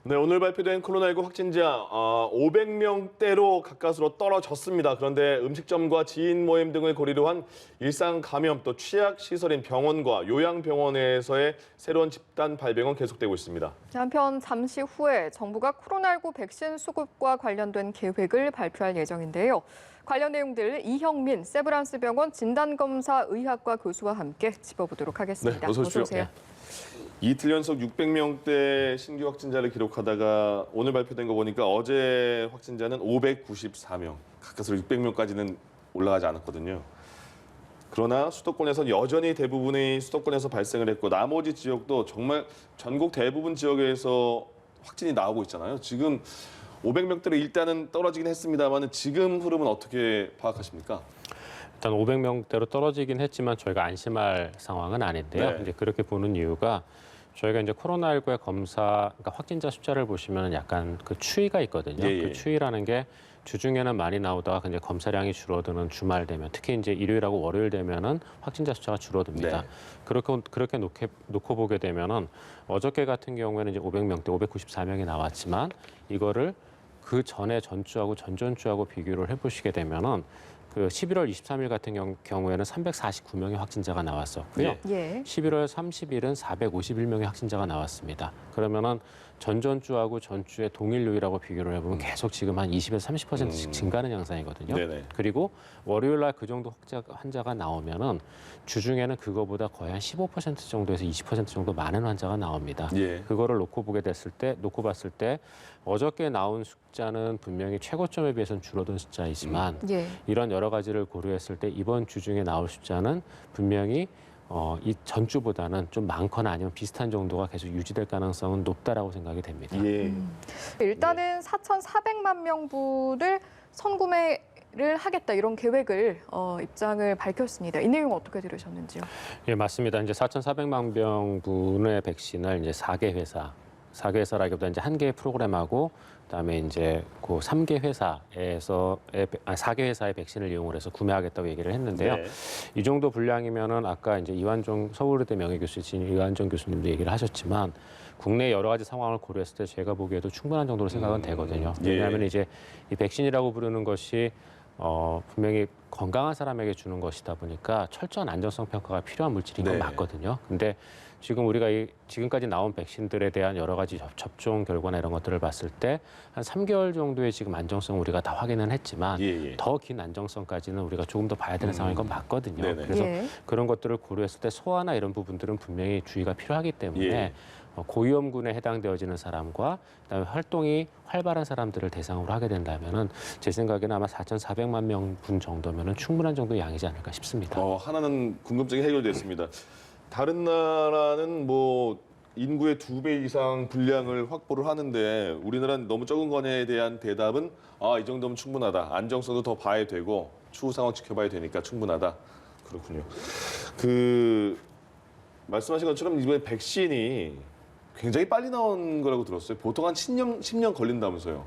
네, 오늘 발표된 코로나19 확진자 500명대로 가까스로 떨어졌습니다. 그런데 음식점과 지인 모임 등을 고리로 한 일상 감염 또 취약 시설인 병원과 요양병원에서의 새로운 집단 발병은 계속되고 있습니다. 한편 잠시 후에 정부가 코로나19 백신 수급과 관련된 계획을 발표할 예정인데요. 관련 내용들 이형민 세브란스병원 진단검사의학과 교수와 함께 짚어보도록 하겠습니다. 네, 어서 오십시오. 오세요. 이틀 연속 600명대 신규 확진자를 기록하다가 오늘 발표된 거 보니까 어제 확진자는 594명, 가까스로 600명까지는 올라가지 않았거든요. 그러나 수도권에서는 여전히 대부분이 수도권에서 발생을 했고 나머지 지역도 정말 전국 대부분 지역에서 확진이 나오고 있잖아요. 지금 500명대로 일단은 떨어지긴 했습니다만 지금 흐름은 어떻게 파악하십니까? 일단 500명대로 떨어지긴 했지만 저희가 안심할 상황은 아닌데요. 네. 이제 그렇게 보는 이유가 저희가 이제 코로나19의 검사, 그러니까 확진자 숫자를 보시면 약간 그 추이가 있거든요. 예. 그 추이라는 게 주중에는 많이 나오다가 이제 검사량이 줄어드는 주말 되면, 특히 이제 일요일하고 월요일 되면은 확진자 숫자가 줄어듭니다. 네. 그렇게 놓고 보게 되면은 어저께 같은 경우에는 이제 500명대, 594명이 나왔지만 이거를 그 전에 전주하고 전전주하고 비교를 해보시게 되면은 그 11월 23일 같은 경우에는 349명의 확진자가 나왔었고요. 예. 11월 30일은 451명의 확진자가 나왔습니다. 그러면은 전전주하고 전주의 동일 요일하고 비교를 해보면 계속 지금 한 20에서 30%씩 증가하는 양상이거든요. 네네. 그리고 월요일 날 그 정도 환자가 나오면은 주중에는 그거보다 거의 한 15% 정도에서 20% 정도 많은 환자가 나옵니다. 예. 그거를 놓고 봤을 때 어저께 나온 숫자는 분명히 최고점에 비해서는 줄어든 숫자이지만 예. 이런 여러 가지를 고려했을 때 이번 주 중에 나올 숫자는 분명히 이 전주보다는 좀 많거나 아니면 비슷한 정도가 계속 유지될 가능성은 높다라고 생각이 됩니다. 예. 일단은 4,400만 명분을 선구매를 하겠다 이런 계획을 입장을 밝혔습니다. 이 내용 어떻게 들으셨는지요? 예, 맞습니다. 이제 4,400만 명분의 백신을 이제 4개 회사라기보다 이제 한 개의 프로그램하고 그다음에 이제 그 3개 회사에서 4개 회사의 백신을 이용을 해서 구매하겠다고 얘기를 했는데요. 네. 이 정도 분량이면은 아까 이제 이완종 서울의대 명예교수이신 이완종 교수님도 얘기를 하셨지만 국내 여러 가지 상황을 고려했을 때 제가 보기에도 충분한 정도로 생각은 되거든요. 예. 왜냐하면 이제 이 백신이라고 부르는 것이 분명히 건강한 사람에게 주는 것이다 보니까 철저한 안전성 평가가 필요한 물질인 건 네. 맞거든요. 근데 지금 우리가 지금까지 나온 백신들에 대한 여러 가지 접종 결과나 이런 것들을 봤을 때 한 3개월 정도의 지금 안정성 우리가 다 확인은 했지만 예. 더 긴 안정성까지는 우리가 조금 더 봐야 되는 상황인 건 맞거든요. 네네. 그래서 예. 그런 것들을 고려했을 때 소아나 이런 부분들은 분명히 주의가 필요하기 때문에 예. 고위험군에 해당되어지는 사람과 그다음에 활동이 활발한 사람들을 대상으로 하게 된다면은 제 생각에는 아마 4,400만 명분 정도면은 충분한 정도의 양이지 않을까 싶습니다. 하나는 궁금증이 해결됐습니다. 다른 나라는 뭐 인구의 2배 이상 분량을 확보를 하는데 우리나라는 너무 적은 거냐에 대한 대답은 이 정도면 충분하다. 안정성도 더 봐야 되고 추후 상황 지켜봐야 되니까 충분하다. 그렇군요. 말씀하신 것처럼 이번에 백신이 굉장히 빨리 나온 거라고 들었어요. 보통 한 10년 걸린다면서요.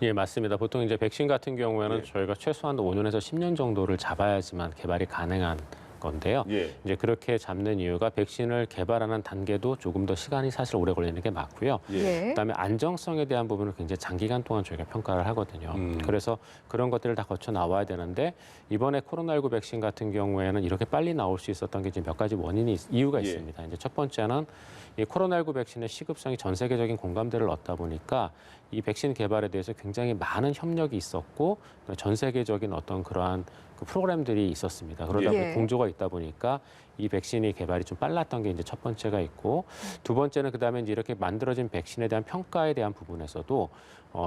예, 맞습니다. 보통 이제 백신 같은 경우에는 예. 저희가 최소한 5년에서 10년 정도를 잡아야지만 개발이 가능한 건데요. 예. 이제 그렇게 잡는 이유가 백신을 개발하는 단계도 조금 더 시간이 사실 오래 걸리는 게 맞고요. 예. 그다음에 안정성에 대한 부분을 굉장히 장기간 동안 저희가 평가를 하거든요. 그래서 그런 것들을 다 거쳐 나와야 되는데 이번에 코로나19 백신 같은 경우에는 이렇게 빨리 나올 수 있었던 게 지금 몇 가지 이유가 예. 있습니다. 이제 첫 번째는 이 코로나19 백신의 시급성이 전 세계적인 공감대를 얻다 보니까 이 백신 개발에 대해서 굉장히 많은 협력이 있었고 전 세계적인 어떤 그러한 그 프로그램들이 있었습니다. 그러다 보니 예. 공조가 있다 보니까 이 백신이 개발이 좀 빨랐던 게 이제 첫 번째가 있고 두 번째는 그다음에 이제 이렇게 만들어진 백신에 대한 평가에 대한 부분에서도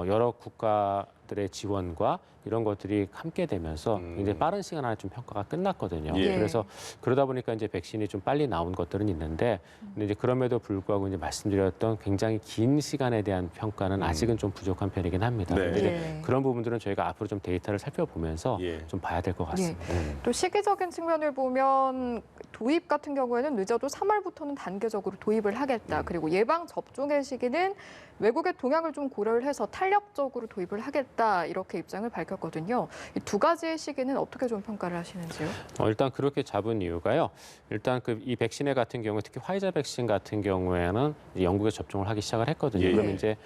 여러 국가들의 지원과 이런 것들이 함께 되면서 굉장히 빠른 시간 안에 좀 평가가 끝났거든요. 예. 그래서 그러다 보니까 이제 백신이 좀 빨리 나온 것들은 있는데 근데 이제 그럼에도 불구하고 이제 말씀드렸던 굉장히 긴 시간에 대한 평가는 아직은 좀 부족한 편이긴 합니다. 네. 근데 이제 예. 그런 부분들은 저희가 앞으로 좀 데이터를 살펴보면서 예. 좀 봐야 될 것 같습니다. 또 시기적인 측면을 보면 도입 같은 경우에는 늦어도 3월부터는 단계적으로 도입을 하겠다. 그리고 예방 접종의 시기는 외국의 동향을 좀 고려를 해서 탄력적으로 도입을 하겠다. 이렇게 입장을 밝혔거든요. 이 두 가지의 시기는 어떻게 좀 평가를 하시는지요? 일단 그렇게 잡은 이유가요. 일단 이 백신에 같은 경우에 특히 화이자 백신 같은 경우에는 이제 영국에 접종을 하기 시작을 했거든요. 예. 그럼 이제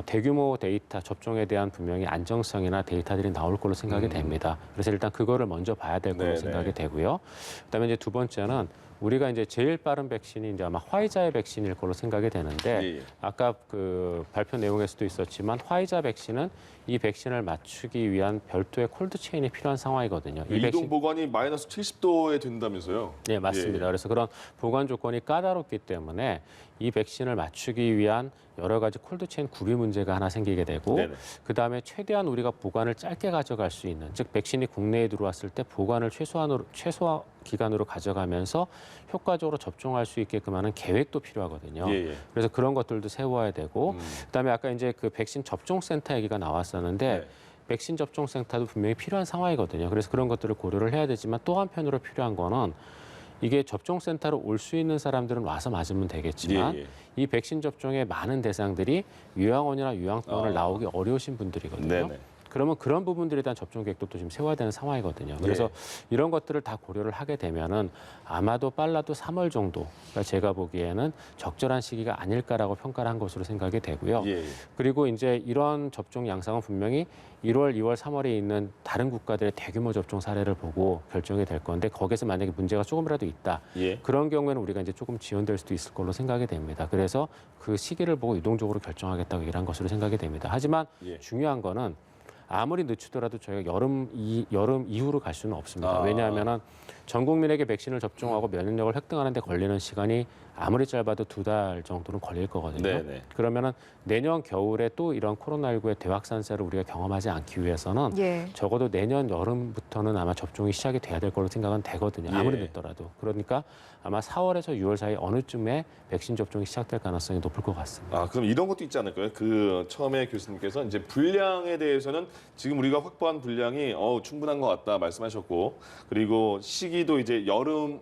대규모 데이터 접종에 대한 분명히 안정성이나 데이터들이 나올 걸로 생각이 됩니다. 그래서 일단 그거를 먼저 봐야 될 걸로 네네. 생각이 되고요. 그다음에 이제 두 번째는 우리가 이제 제일 빠른 백신이 이제 아마 화이자의 백신일 걸로 생각이 되는데 예, 예. 아까 그 발표 내용에서도 있었지만 화이자 백신은 이 백신을 맞추기 위한 별도의 콜드 체인이 필요한 상황이거든요. 이 이동 보관이 마이너스 70도에 된다면서요? 네, 맞습니다. 예. 그래서 그런 보관 조건이 까다롭기 때문에 이 백신을 맞추기 위한 여러 가지 콜드체인 구비 문제가 하나 생기게 되고 네네. 그다음에 최대한 우리가 보관을 짧게 가져갈 수 있는 즉 백신이 국내에 들어왔을 때 보관을 최소 기간으로 가져가면서 효과적으로 접종할 수 있게끔 하는 계획도 필요하거든요. 예, 예. 그래서 그런 것들도 세워야 되고 그다음에 아까 이제 그 백신 접종센터 얘기가 나왔었는데 네. 백신 접종센터도 분명히 필요한 상황이거든요. 그래서 그런 것들을 고려를 해야 되지만 또 한편으로 필요한 거는 이게 접종센터로 올 수 있는 사람들은 와서 맞으면 되겠지만 예, 예. 이 백신 접종의 많은 대상들이 요양원이나 요양병원을 나오기 어려우신 분들이거든요. 네네. 그러면 그런 부분들에 대한 접종 계획도 또 지금 세워야 되는 상황이거든요. 그래서 예. 이런 것들을 다 고려를 하게 되면은 아마도 빨라도 3월 정도가 제가 보기에는 적절한 시기가 아닐까라고 평가를 한 것으로 생각이 되고요. 예, 예. 그리고 이제 이런 접종 양상은 분명히 1월, 2월, 3월에 있는 다른 국가들의 대규모 접종 사례를 보고 결정이 될 건데 거기서 만약에 문제가 조금이라도 있다. 예. 그런 경우에는 우리가 이제 조금 지연될 수도 있을 걸로 생각이 됩니다. 그래서 그 시기를 보고 유동적으로 결정하겠다고 얘기를 한 것으로 생각이 됩니다. 하지만 예. 중요한 거는 아무리 늦추더라도 저희가 여름 이후로 갈 수는 없습니다. 아. 왜냐하면은 전 국민에게 백신을 접종하고 면역력을 획득하는 데 걸리는 시간이 아무리 짧아도 2달 정도는 걸릴 거거든요. 네네. 그러면은 내년 겨울에 또 이런 코로나19의 대확산세를 우리가 경험하지 않기 위해서는 예. 적어도 내년 여름부터는 아마 접종이 시작이 돼야 될 걸로 생각은 되거든요. 아무리 예. 늦더라도. 그러니까 아마 4월에서 6월 사이 어느 쯤에 백신 접종이 시작될 가능성이 높을 것 같습니다. 아, 그럼 이런 것도 있지 않을까요? 그 처음에 교수님께서 이제 분량에 대해서는 지금 우리가 확보한 분량이 충분한 것 같다 말씀하셨고, 그리고 시기도 이제 여름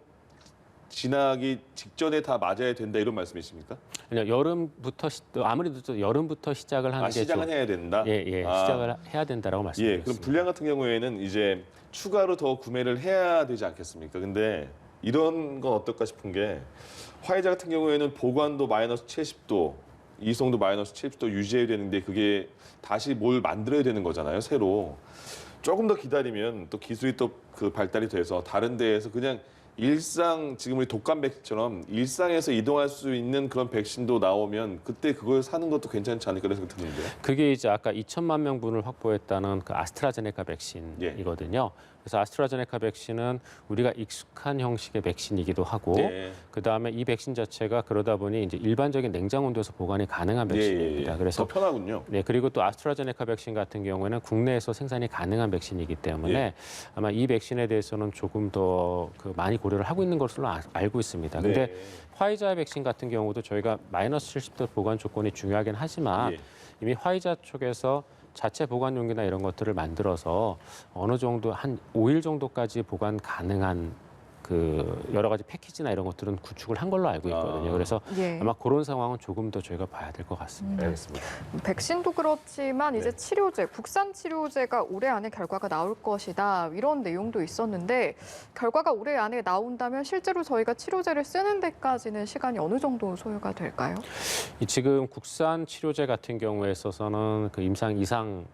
지나기 직전에 다 맞아야 된다 이런 말씀이십니까? 그냥 여름부터 아무래도 여름부터 시작을 하는 게 시작은 좀 해야 된다. 시작을 해야 된다라고 예, 말씀드렸습니다. 그럼 분량 같은 경우에는 이제 추가로 더 구매를 해야 되지 않겠습니까? 근데 이런 건 어떨까 싶은 게 화이자 같은 경우에는 보관도 마이너스 70도, 이송도 마이너스 70도 유지해야 되는데 그게 다시 뭘 만들어야 되는 거잖아요, 새로. 조금 더 기다리면 또 기술이 또 그 발달이 돼서 다른 데에서 그냥 일상 지금 우리 독감 백신처럼 일상에서 이동할 수 있는 그런 백신도 나오면 그때 그걸 사는 것도 괜찮지 않을까 그런 생각이 드는데요. 그게 이제 아까 2천만 명분을 확보했다는 그 아스트라제네카 백신이거든요. 그래서 아스트라제네카 백신은 우리가 익숙한 형식의 백신이기도 하고 네. 그다음에 이 백신 자체가 그러다 보니 이제 일반적인 냉장 온도에서 보관이 가능한 백신입니다. 그래서 더 편하군요. 네, 그리고 또 아스트라제네카 백신 같은 경우에는 국내에서 생산이 가능한 백신이기 때문에 예. 아마 이 백신에 대해서는 조금 더 그 많이 고려를 하고 있는 것으로 알고 있습니다. 근데 네. 화이자 백신 같은 경우도 저희가 마이너스 70도 보관 조건이 중요하긴 하지만 예. 이미 화이자 쪽에서 자체 보관 용기나 이런 것들을 만들어서 어느 정도 한 5일 정도까지 보관 가능한 그 여러 가지 패키지나 이런 것들은 구축을 한 걸로 알고 있거든요. 그래서 예. 아마 그런 상황은 조금 더 저희가 봐야 될 것 같습니다. 알겠습니다. 백신도 그렇지만 이제 네. 치료제, 국산 치료제가 올해 안에 결과가 나올 것이다. 이런 내용도 있었는데 결과가 올해 안에 나온다면 실제로 저희가 치료제를 쓰는 데까지는 시간이 어느 정도 소요가 될까요? 지금 국산 치료제 같은 경우에 있어서는 그 임상 이상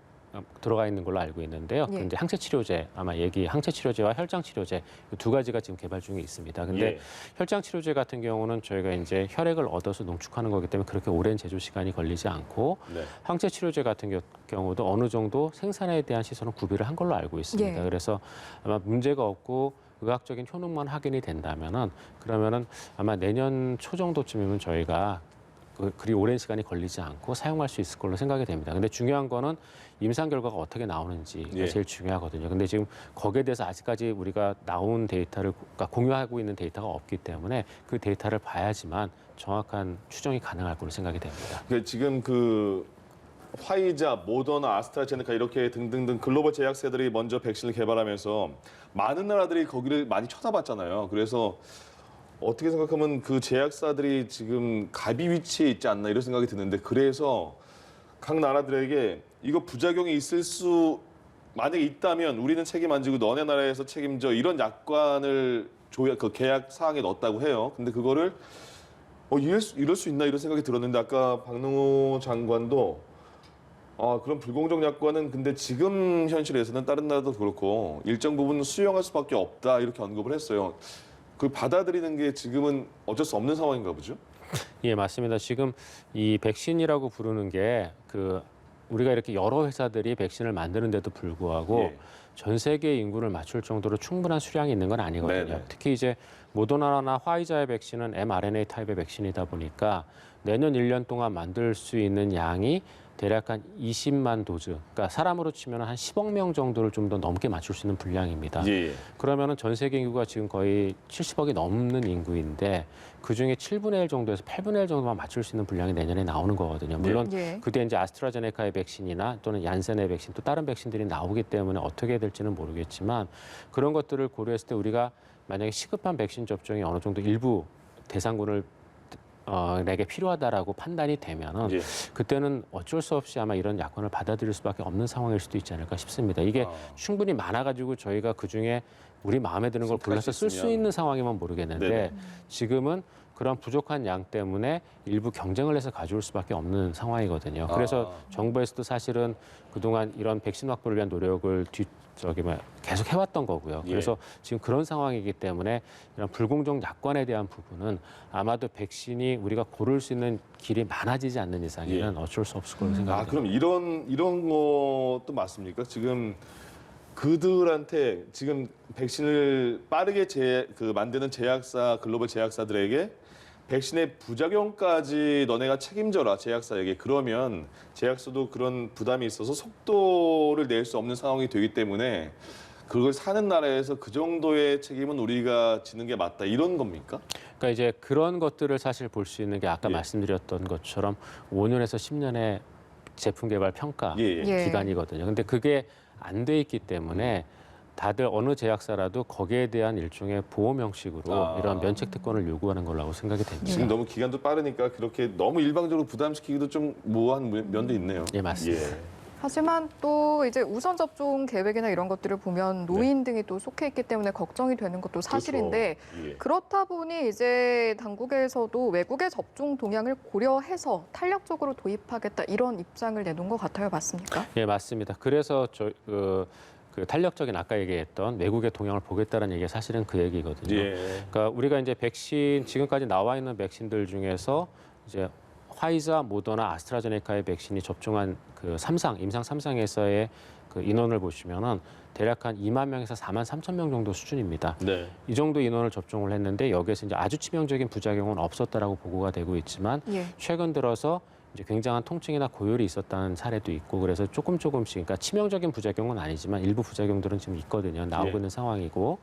들어가 있는 걸로 알고 있는데요. 예. 이제 항체 치료제 아마 항체 치료제와 혈장 치료제 이 두 가지가 지금 개발 중에 있습니다. 근데 예. 혈장 치료제 같은 경우는 저희가 이제 혈액을 얻어서 농축하는 거기 때문에 그렇게 오랜 제조 시간이 걸리지 않고 네. 항체 치료제 같은 경우도 어느 정도 생산에 대한 시설은 구비를 한 걸로 알고 있습니다. 예. 그래서 아마 문제가 없고 의학적인 효능만 확인이 된다면은 그러면은 아마 내년 초 정도쯤이면 저희가 그리 오랜 시간이 걸리지 않고 사용할 수 있을 걸로 생각이 됩니다. 근데 중요한 거는 임상 결과가 어떻게 나오는지가 예. 제일 중요하거든요. 근데 지금 거기에 대해서 아직까지 우리가 나온 데이터를 그러니까 공유하고 있는 데이터가 없기 때문에 그 데이터를 봐야지만 정확한 추정이 가능할 걸로 생각이 됩니다. 그러니까 지금 그 화이자, 모더나, 아스트라제네카 이렇게 등등등 글로벌 제약사들이 먼저 백신을 개발하면서 많은 나라들이 거기를 많이 쳐다봤잖아요. 그래서 어떻게 생각하면 그 제약사들이 지금 갑이 위치에 있지 않나 이런 생각이 드는데 그래서 각 나라들에게 이거 부작용이 있을 수 만약에 있다면 우리는 책임 안 지고 너네 나라에서 책임져 이런 약관을 그 계약 사항에 넣었다고 해요. 근데 그거를 이럴 수 있나 이런 생각이 들었는데 아까 박능호 장관도 그런 불공정 약관은 근데 지금 현실에서는 다른 나라도 그렇고 일정 부분 수용할 수밖에 없다 이렇게 언급을 했어요. 그 받아들이는 게 지금은 어쩔 수 없는 상황인가 보죠? 예, 맞습니다. 지금 이 백신이라고 부르는 게 우리가 이렇게 여러 회사들이 백신을 만드는데도 불구하고 예. 전 세계 인구를 맞출 정도로 충분한 수량이 있는 건 아니거든요. 네네. 특히 이제 모더나나 화이자의 백신은 mRNA 타입의 백신이다 보니까 내년 1년 동안 만들 수 있는 양이 대략 한 20만 도즈, 그러니까 사람으로 치면 한 10억 명 정도를 좀 더 넘게 맞출 수 있는 분량입니다. 예. 그러면은 전 세계 인구가 지금 거의 70억이 넘는 인구인데 그 중에 7분의 1 정도에서 8분의 1 정도만 맞출 수 있는 분량이 내년에 나오는 거거든요. 물론 예. 그때 이제 아스트라제네카의 백신이나 또는 얀센의 백신 또 다른 백신들이 나오기 때문에 어떻게 될지는 모르겠지만 그런 것들을 고려했을 때 우리가 만약에 시급한 백신 접종이 어느 정도 일부 대상군을 내게 필요하다라고 판단이 되면은 예. 그때는 어쩔 수 없이 아마 이런 약관을 받아들일 수밖에 없는 상황일 수도 있지 않을까 싶습니다. 이게 충분히 많아가지고 저희가 그 중에 우리 마음에 드는 걸 골라서 쓸 수 있는 상황이면 모르겠는데 네네. 지금은 그런 부족한 양 때문에 일부 경쟁을 해서 가져올 수밖에 없는 상황이거든요. 그래서 정부에서도 사실은 그동안 이런 백신 확보를 위한 노력을 계속 해왔던 거고요. 예. 그래서 지금 그런 상황이기 때문에 이런 불공정 약관에 대한 부분은 아마도 백신이 우리가 고를 수 있는 길이 많아지지 않는 이상에는 어쩔 수 없을 거로 생각합니다. 그럼 이런 것도 맞습니까? 지금 그들한테 지금 백신을 빠르게 만드는 제약사 글로벌 제약사들에게 백신의 부작용까지 너네가 책임져라 제약사에게 그러면 제약사도 그런 부담이 있어서 속도를 낼 수 없는 상황이 되기 때문에 그걸 사는 나라에서 그 정도의 책임은 우리가 지는 게 맞다 이런 겁니까? 그러니까 이제 그런 것들을 사실 볼 수 있는 게 아까 예. 말씀드렸던 것처럼 5년에서 10년의 제품 개발 평가 예. 예. 기간이거든요. 근데 그게 안 돼 있기 때문에 다들 어느 제약사라도 거기에 대한 일종의 보험 형식으로 이런 면책 특권을 요구하는 걸라고 생각이 됩니다. 지금 너무 기간도 빠르니까 그렇게 너무 일방적으로 부담시키기도 좀 모호한 면도 있네요. 예, 맞습니다. 예. 하지만 또 이제 우선 접종 계획이나 이런 것들을 보면 노인 등이 또 속해 있기 때문에 걱정이 되는 것도 사실인데 그렇죠. 예. 그렇다 보니 이제 당국에서도 외국의 접종 동향을 고려해서 탄력적으로 도입하겠다 이런 입장을 내놓은 것 같아요. 맞습니까? 예, 맞습니다. 그래서 그 탄력적인 아까 얘기했던 외국의 동향을 보겠다는 얘기가 사실은 그 얘기거든요. 예. 그러니까 우리가 이제 백신 지금까지 나와 있는 백신들 중에서 이제 화이자, 모더나, 아스트라제네카의 백신이 접종한 그 임상 3상에서의 그 인원을 보시면은 대략 한 2만 명에서 4만 3천 명 정도 수준입니다. 네. 이 정도 인원을 접종을 했는데 여기에서 이제 아주 치명적인 부작용은 없었다라고 보고가 되고 있지만 예. 최근 들어서 이제 굉장한 통증이나 고열이 있었다는 사례도 있고 그래서 조금씩 그러니까 치명적인 부작용은 아니지만 일부 부작용들은 지금 있거든요. 나오고 예. 있는 상황이고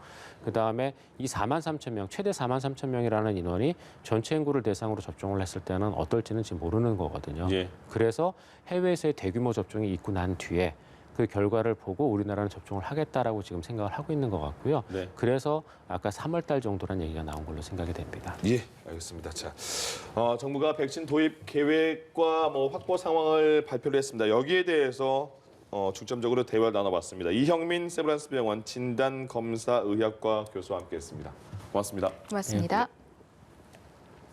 그다음에 이 4만 3천 명, 최대 4만 3천 명이라는 인원이 전체 인구를 대상으로 접종을 했을 때는 어떨지는 지금 모르는 거거든요. 예. 그래서 해외에서의 대규모 접종이 있고 난 뒤에 그 결과를 보고 우리나라는 접종을 하겠다라고 지금 생각을 하고 있는 것 같고요. 네. 그래서 아까 3월 달 정도란 얘기가 나온 걸로 생각이 됩니다. 예, 알겠습니다. 자, 정부가 백신 도입 계획과 확보 상황을 발표를 했습니다. 여기에 대해서 중점적으로 대화를 나눠봤습니다. 이형민 세브란스 병원 진단검사의학과 교수와 함께했습니다. 고맙습니다. 고맙습니다.